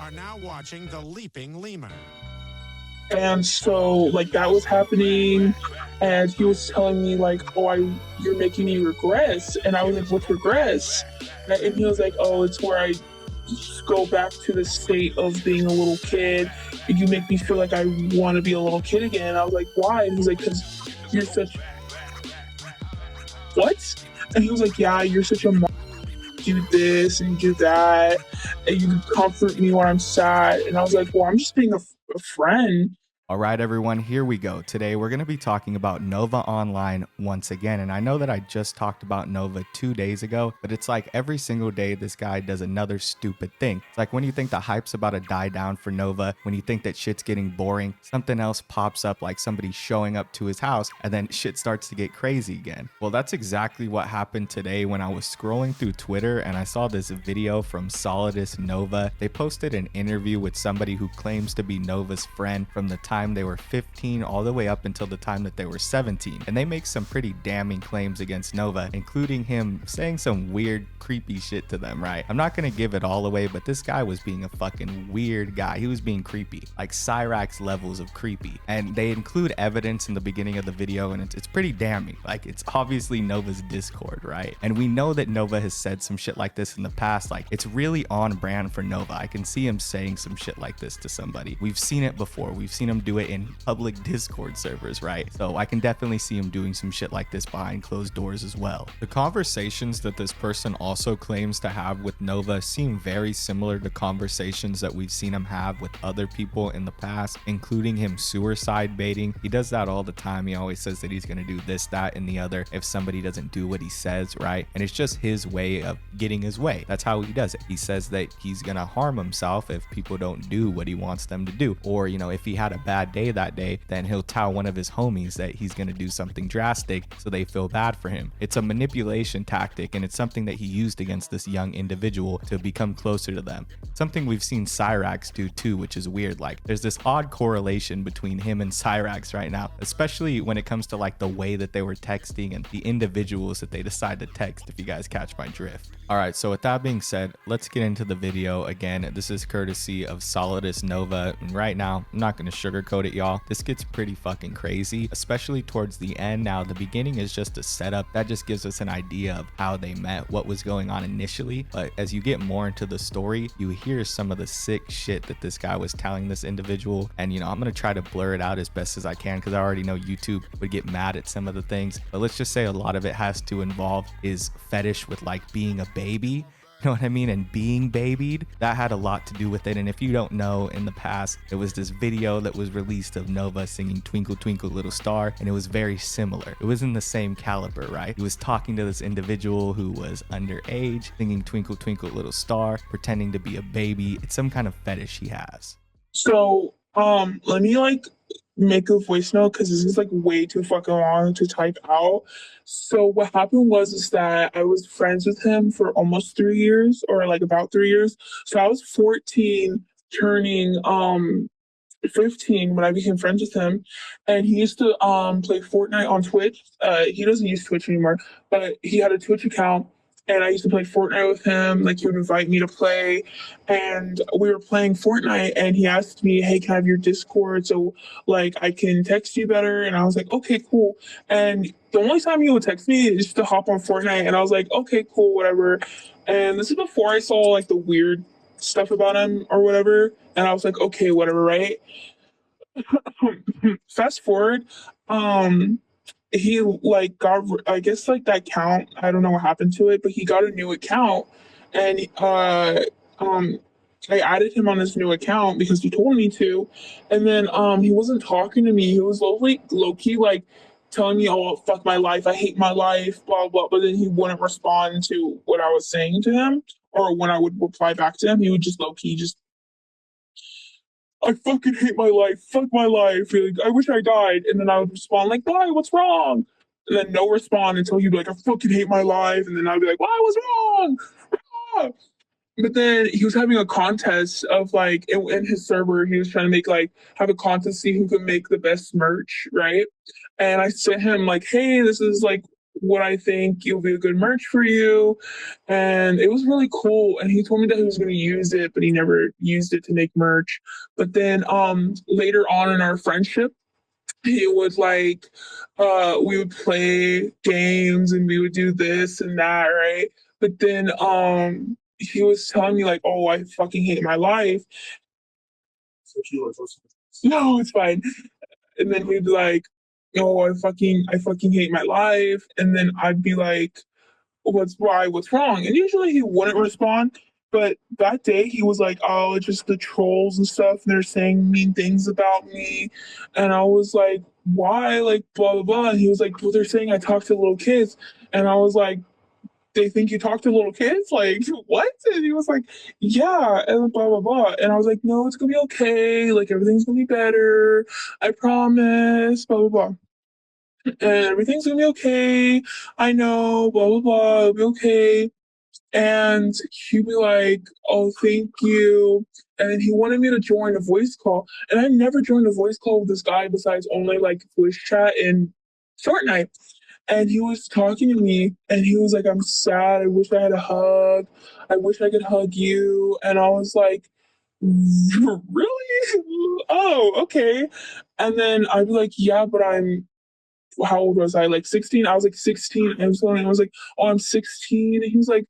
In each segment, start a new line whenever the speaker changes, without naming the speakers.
are now watching The Leaping Lemur.
And so like that was happening, and he was telling me like, oh, you're making me regress. And I was like, what's regress? And he was like, oh, it's where I just go back to the state of being a little kid. You make me feel like I want to be a little kid again. And I was like, why? And he's like, because you're such what? And he was like, yeah, you're such a mom. You do this and you do that, and you comfort me when I'm sad. And I was like, well, I'm just being a friend.
All right, everyone, here we go. Today, we're going to be talking about Nova Online once again. And I know that I just talked about Nova 2 days ago, but it's like every single day this guy does another stupid thing. It's like when you think the hype's about to die down for Nova, when you think that shit's getting boring, something else pops up like somebody showing up to his house, and then shit starts to get crazy again. Well, that's exactly what happened today when I was scrolling through Twitter and I saw this video from Solidus Nova. They posted an interview with somebody who claims to be Nova's friend from the time they were 15 all the way up until the time that they were 17, and they make some pretty damning claims against Nova, including him saying some weird creepy shit to them, right? I'm not gonna give it all away, but this guy was being a fucking weird guy. He was being creepy, like Cyrax levels of creepy, and they include evidence in the beginning of the video, and it's pretty damning. Like, it's obviously Nova's Discord, right? And we know that Nova has said some shit like this in the past. Like, it's really on brand for Nova. I can see him saying some shit like this to somebody. We've seen it before. We've seen him do it in public Discord servers, right? So I can definitely see him doing some shit like this behind closed doors as well. The conversations that this person also claims to have with Nova seem very similar to conversations that we've seen him have with other people in the past, including him suicide baiting. He does that all the time. He always says that he's going to do this, that, and the other if somebody doesn't do what he says, right? And it's just his way of getting his way. That's how he does it. He says that he's going to harm himself if people don't do what he wants them to do. Or, you know, if he had a bad day that day, then he'll tell one of his homies that he's going to do something drastic so they feel bad for him. It's a manipulation tactic, and it's something that he used against this young individual to become closer to them. Something we've seen Cyrax do too, which is weird. Like, there's this odd correlation between him and Cyrax right now, especially when it comes to like the way that they were texting and the individuals that they decide to text, if you guys catch my drift. All right, so with that being said, let's get into the video. Again, this is courtesy of Solidus Nova, and right now, I'm not going to sugarcoat it, y'all. This gets pretty fucking crazy, especially towards the end. Now, the beginning is just a setup. That just gives us an idea of how they met, what was going on initially. But as you get more into the story, you hear some of the sick shit that this guy was telling this individual. And, you know, I'm going to try to blur it out as best as I can because I already know YouTube would get mad at some of the things. But let's just say a lot of it has to involve his fetish with like being a baby. You know what I mean? And being babied, that had a lot to do with it. And if you don't know, in the past, there was this video that was released of Nova singing Twinkle Twinkle Little Star, and it was very similar. It was in the same caliber, right? He was talking to this individual who was underage, singing Twinkle Twinkle Little Star, pretending to be a baby. It's some kind of fetish he has.
So, let me like make a voice note because this is like way too fucking long to type out. So what happened was is that I was friends with him for almost 3 years, or like about 3 years. So I was 14 turning 15 when I became friends with him, and he used to play Fortnite on Twitch. He doesn't use Twitch anymore, but he had a Twitch account, and I used to play Fortnite with him. Like, he would invite me to play, and we were playing Fortnite, and he asked me, hey, can I have your Discord so like I can text you better? And I was like, okay, cool. And the only time he would text me is just to hop on Fortnite, and I was like, okay, cool, whatever. And this is before I saw like the weird stuff about him or whatever, and I was like, okay, whatever, right? Fast forward, um he like got, I guess, like that account, I don't know what happened to it, but he got a new account. And um I added him on this new account because he told me to. And then he wasn't talking to me. He was low key like telling me, oh, fuck my life, I hate my life, blah blah. But then he wouldn't respond to what I was saying to him, or when I would reply back to him, he would just low key just, I fucking hate my life. Fuck my life. Like, I wish I died. And then I would respond like, why? What's wrong? And then no respond until he'd be like, I fucking hate my life. And then I'd be like, why? What's wrong? Ah. But then he was having a contest of like in his server. He was trying to make like have a contest, see who could make the best merch, right? And I sent him like, hey, this is like what I think you'll be a good merch for you. And it was really cool. And he told me that he was going to use it, but he never used it to make merch. But then later on in our friendship, he would like we would play games and we would do this and that, right? But then he was telling me like, oh, I fucking hate my life. No, it's fine. And then he'd be like, oh, I fucking hate my life. And then I'd be like, what's wrong? And usually he wouldn't respond. But that day he was like, oh, it's just the trolls and stuff. And they're saying mean things about me. And I was like, why? Like, blah, blah, blah. And he was like, well, they're saying I talk to little kids. And I was like, they think you talk to little kids? Like, what? And he was like, yeah, and blah, blah, blah. And I was like, no, it's gonna be okay. Like, everything's gonna be better. I promise, blah, blah, blah. And everything's gonna be okay. I know, blah, blah, blah. It'll be okay. And he'd be like, oh, thank you. And then he wanted me to join a voice call. And I never joined a voice call with this guy besides only like voice chat and Fortnite. And he was talking to me and he was like, I'm sad. I wish I had a hug. I wish I could hug you. And I was like, really? Oh, okay. And then I'd be like, yeah, but how old was I? Like 16? I was like 16. And I was like, oh, I'm 16. And he was like,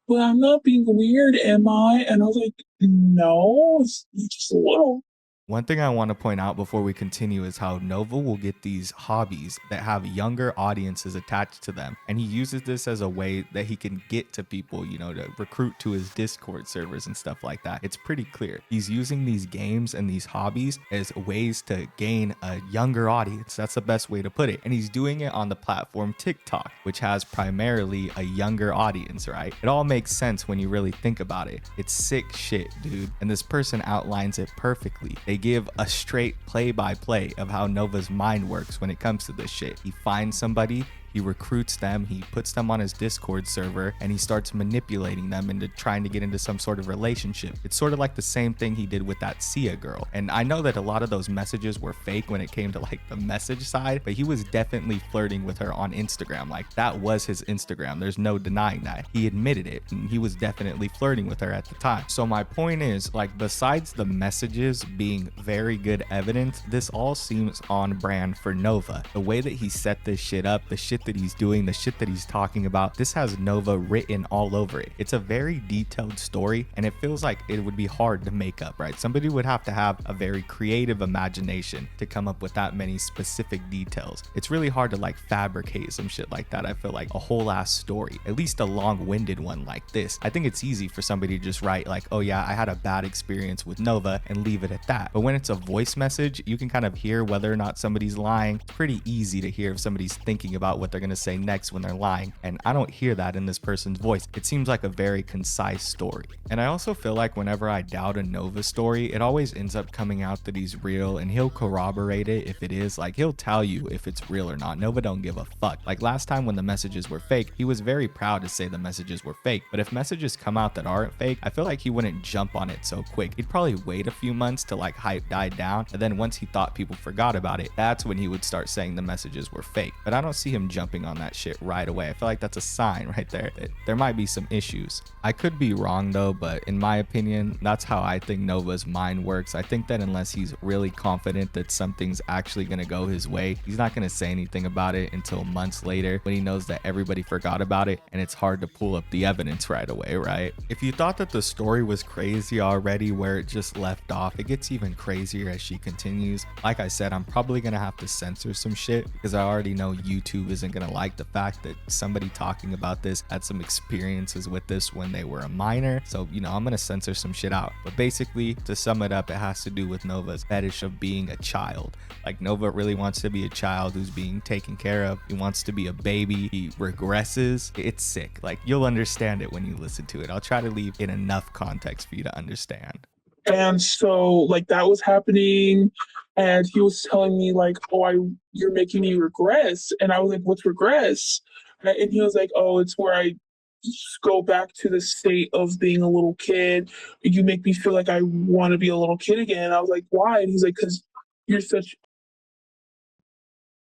well, I'm not being weird, am I? And I was like, no, it's just a little.
One thing I want to point out before we continue is how Nova will get these hobbies that have younger audiences attached to them. And he uses this as a way that he can get to people, to recruit to his Discord servers and stuff like that. It's pretty clear. He's using these games and these hobbies as ways to gain a younger audience. That's the best way to put it. And he's doing it on the platform TikTok, which has primarily a younger audience, right? It all makes sense when you really think about it. It's sick shit, dude. And this person outlines it perfectly. They give a straight play-by-play of how Nova's mind works when it comes to this shit. He finds somebody, he recruits them, he puts them on his Discord server, and he starts manipulating them into trying to get into some sort of relationship. It's sort of like the same thing he did with that Sia girl. And I know that a lot of those messages were fake when it came to like the message side, but he was definitely flirting with her on Instagram. Like, that was his Instagram. There's no denying that. He admitted it, and he was definitely flirting with her at the time. So my point is, like, besides the messages being very good evidence, this all seems on brand for Nova. The way that he set this shit up, the shit that he's doing, the shit that he's talking about, this has Nova written all over it. It's a very detailed story, and it feels like it would be hard to make up, right? Somebody would have to have a very creative imagination to come up with that many specific details. It's really hard to like fabricate some shit like that. I feel like a whole ass story, at least a long-winded one like this. I think it's easy for somebody to just write like, oh yeah, I had a bad experience with Nova, and leave it at that. But when it's a voice message, you can kind of hear whether or not somebody's lying. It's pretty easy to hear if somebody's thinking about what they're going to say next when they're lying, and I don't hear that in this person's voice. It seems like a very concise story. And I also feel like whenever I doubt a Nova story, it always ends up coming out that he's real, and he'll corroborate it if it is. Like, he'll tell you if it's real or not. Nova don't give a fuck. Like last time when the messages were fake, he was very proud to say the messages were fake. But if messages come out that aren't fake, I feel like he wouldn't jump on it so quick. He'd probably wait a few months till like hype died down, and then once he thought people forgot about it, that's when he would start saying the messages were fake. But I don't see him jumping on that shit right away. I feel like that's a sign right there that there might be some issues. I could be wrong though, but in my opinion, that's how I think Nova's mind works. I think that unless he's really confident that something's actually gonna go his way, he's not gonna say anything about it until months later when he knows that everybody forgot about it and it's hard to pull up the evidence right away, right? If you thought that the story was crazy already where it just left off, it gets even crazier as she continues. Like I said, I'm probably gonna have to censor some shit because I already know YouTube isn't gonna like the fact that somebody talking about this had some experiences with this when they were a minor. So, I'm gonna censor some shit out. But basically, to sum it up, it has to do with Nova's fetish of being a child. Like, Nova really wants to be a child who's being taken care of. He wants to be a baby. He regresses. It's sick. Like, you'll understand it when you listen to it. I'll try to leave in enough context for you to understand.
And so like that was happening, and he was telling me like, oh, you're making me regress. And I was like, what's regress? And he was like, oh, it's where I just go back to the state of being a little kid. You make me feel like I want to be a little kid again. I was like, why? And he's like, because you're such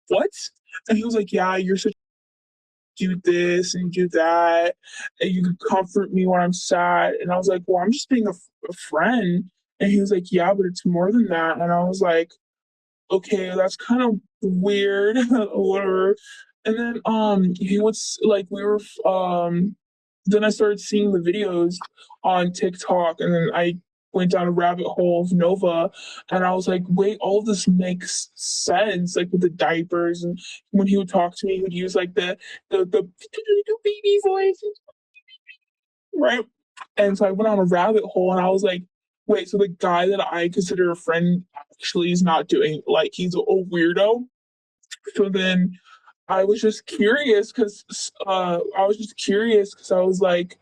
what? And he was like, yeah, you're such do this and do that, and you could comfort me when I'm sad. And I was like, well, I'm just being a friend. And he was like, yeah, but it's more than that. And I was like, okay, that's kind of weird, whatever. And then he was like, we were then I started seeing the videos on TikTok, and then I went down a rabbit hole of Nova, and I was like, wait, all of this makes sense, like with the diapers, and when he would talk to me, he would use like the baby voice, right? And so I went on a rabbit hole, and I was like, wait, so the guy that I consider a friend actually is not doing, like, he's a weirdo. So then I was just curious because I was like,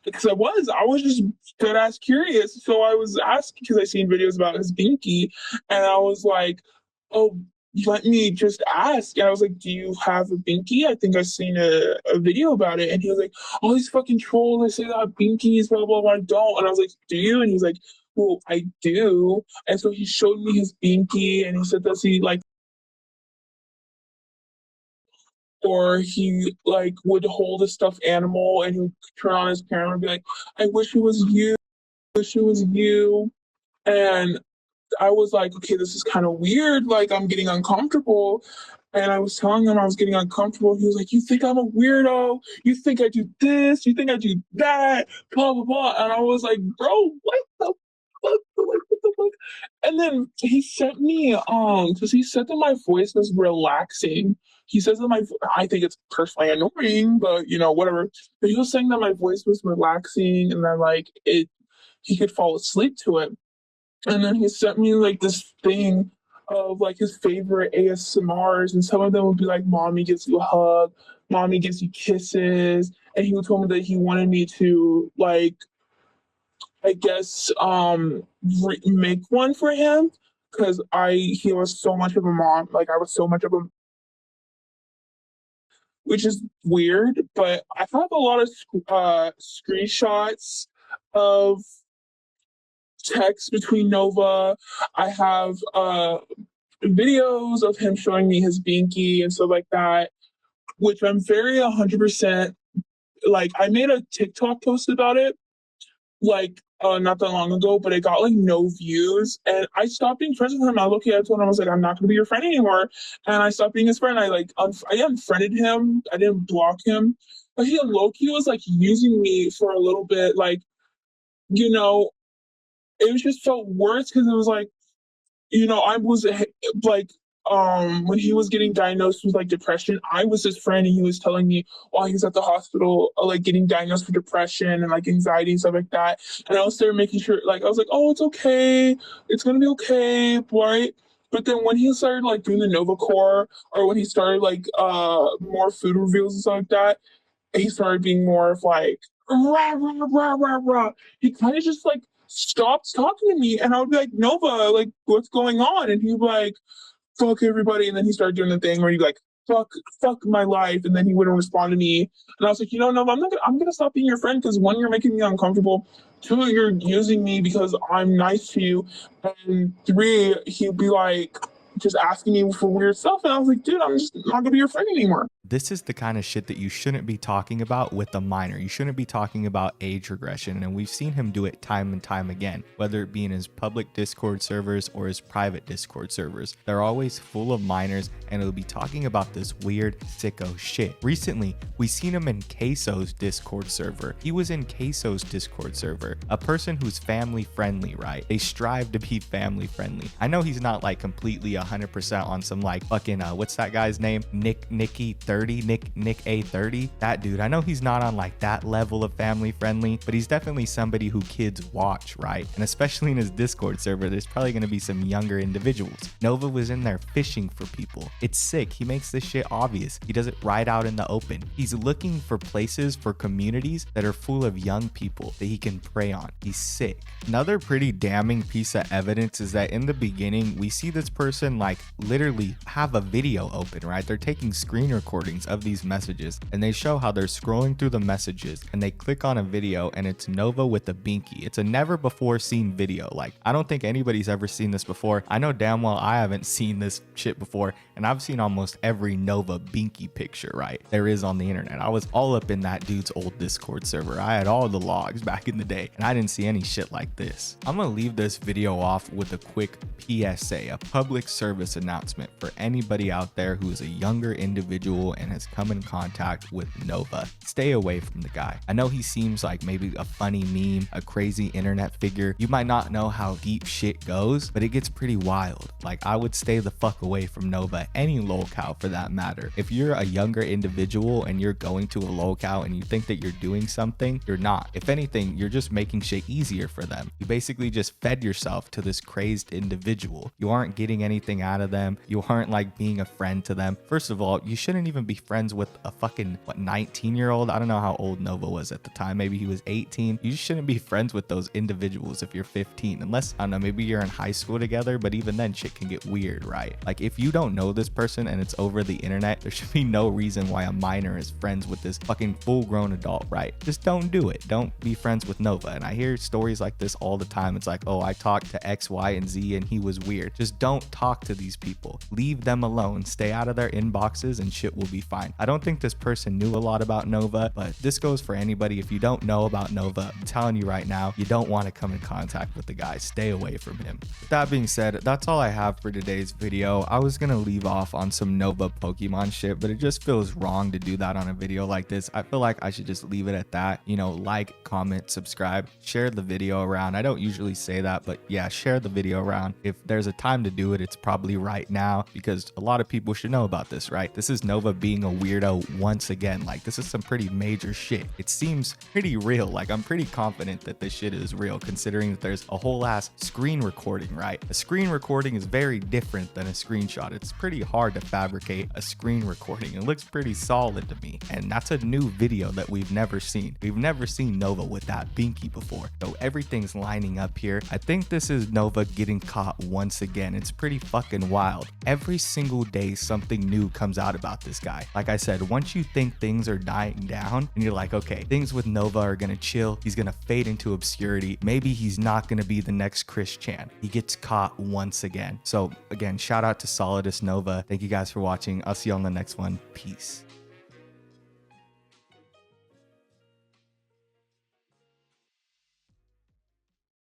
because I was just dead ass curious. So I was asking because I seen videos about his binky, and I was like, oh, let me just ask. And I was like, do you have a binky? I think I seen a video about it. And he was like, all these fucking trolls, they say that I have binkies, blah blah blah. I don't. And I was like, do you? And he's like, well, I do. And so he showed me his binky, and he said that he like, or he like would hold a stuffed animal, and he would turn on his camera and be like, I wish it was you, wish it was you. And I was like, okay, this is kind of weird. Like, I'm getting uncomfortable. And I was telling him I was getting uncomfortable. He was like, you think I'm a weirdo? You think I do this? You think I do that? Blah, blah, blah. And I was like, bro, what the fuck? Like, what the fuck? And then he sent me, because he said that my voice was relaxing. He says that I think it's personally annoying, but whatever. But he was saying that my voice was relaxing and that like he could fall asleep to it. And then he sent me like this thing of like his favorite ASMRs, and some of them would be like, "Mommy gives you a hug, mommy gives you kisses," and he would tell me that he wanted me to like, I guess, make one for him because he was so much of a mom, like I was so much of a, which is weird, but I have a lot of screenshots of text between Nova. I have videos of him showing me his binky and stuff like that, which I'm very 100% like. I made a TikTok post about it like not that long ago, but it got like no views, and I stopped being friends with him. I looked at it and I was like, I'm not gonna be your friend anymore, and I stopped being his friend. I like I unfriended him. I didn't block him, but he low key was like using me for a little bit, like you know. It was just felt worse because it was like, I was like, when he was getting diagnosed with like depression, I was his friend, and he was telling me while he was at the hospital, like getting diagnosed with depression and like anxiety and stuff like that. And I was there making sure, like, I was like, oh, it's okay, it's gonna be okay, right? But then when he started like doing the Nova Core, or when he started like more food reveals and stuff like that, he started being more of like rah rah rah rah rah. He kind of just like stopped talking to me, and I would be like, Nova, like, what's going on? And he'd be like, fuck everybody. And then he started doing the thing where he'd be like, fuck my life. And then he wouldn't respond to me. And I was like, Nova, I'm gonna stop being your friend because one, you're making me uncomfortable. Two, you're using me because I'm nice to you. And three, he'd be like just asking me for weird stuff. And I was like, dude, I'm just not gonna be your friend anymore.
This is the kind of shit that you shouldn't be talking about with a minor. You shouldn't be talking about age regression, and we've seen him do it time and time again, whether it be in his public Discord servers or his private Discord servers. They're always full of minors, and he'll be talking about this weird sicko shit. Recently, we seen him in Queso's Discord server. He was in Queso's Discord server, a person who's family friendly, right? They strive to be family friendly. I know he's not like completely 100% on some like fucking what's that guy's name? Nicky 30, Nick A30. That dude, I know he's not on like that level of family friendly, but he's definitely somebody who kids watch, right? And especially in his Discord server, there's probably going to be some younger individuals. Nova was in there fishing for people. It's sick. He makes this shit obvious. He does it right out in the open. He's looking for places, for communities that are full of young people that he can prey on. He's sick. Another pretty damning piece of evidence is that in the beginning, we see this person like literally have a video open, right? They're taking screen recordings recordings of these messages, and they show how they're scrolling through the messages and they click on a video and it's Nova with a binky. It's a never before seen video. Like, I don't think anybody's ever seen this before. I know damn well I haven't seen this shit before, and I've seen almost every Nova binky picture, right, there is on the internet. I was all up in that dude's old Discord server. I had all the logs back in the day, and I didn't see any shit like this. I'm gonna leave this video off with a quick PSA, a public service announcement for anybody out there who is a younger individual and has come in contact with Nova. Stay away from the guy. I know he seems like maybe a funny meme, a crazy internet figure. You might not know how deep shit goes, but it gets pretty wild. Like, I would stay the fuck away from Nova, any lolcow for that matter. If you're a younger individual and you're going to a lolcow and you think that you're doing something, you're not. If anything, you're just making shit easier for them. You basically just fed yourself to this crazed individual. You aren't getting anything out of them. You aren't like being a friend to them. First of all, you shouldn't even be friends with a fucking 19-year-old. I don't know how old Nova was at the time. Maybe he was 18. You just shouldn't be friends with those individuals if you're 15, unless, I don't know, maybe you're in high school together, but even then shit can get weird, right? Like, if you don't know this person and it's over the internet, there should be no reason why a minor is friends with this fucking full-grown adult, right? Just don't do it. Don't be friends with Nova. And I hear stories like this all the time. It's like, oh, I talked to X, Y, and Z and he was weird. Just don't talk to these people. Leave them alone. Stay out of their inboxes and shit will be fine. I don't think this person knew a lot about Nova, but this goes for anybody. If you don't know about Nova, I'm telling you right now, you don't want to come in contact with the guy. Stay away from him. With that being said, that's all I have for today's video. I was gonna leave off on some Nova Pokemon shit, but it just feels wrong to do that on a video like this. I feel like I should just leave it at that. You know, like, comment, subscribe, share the video around. I don't usually say that, but yeah, share the video around. If there's a time to do it, it's probably right now, because a lot of people should know about this, right? This is Nova being a weirdo once again. Like, this is some pretty major shit. It seems pretty real. Like, I'm pretty confident that this shit is real, considering that there's a whole ass screen recording, right? A screen recording is very different than a screenshot. It's pretty hard to fabricate a screen recording. It looks pretty solid to me, and that's a new video that we've never seen. We've never seen Nova with that binky before, so everything's lining up here. I think this is Nova getting caught once again. It's pretty fucking wild. Every single day something new comes out about this guy. Like I said, once you think things are dying down and you're like, okay, things with Nova are gonna chill, he's gonna fade into obscurity, maybe he's not gonna be the next Chris Chan, he gets caught once again. So again, shout out to Solidus Nova. Thank you guys for watching. I'll see you on the next one. Peace.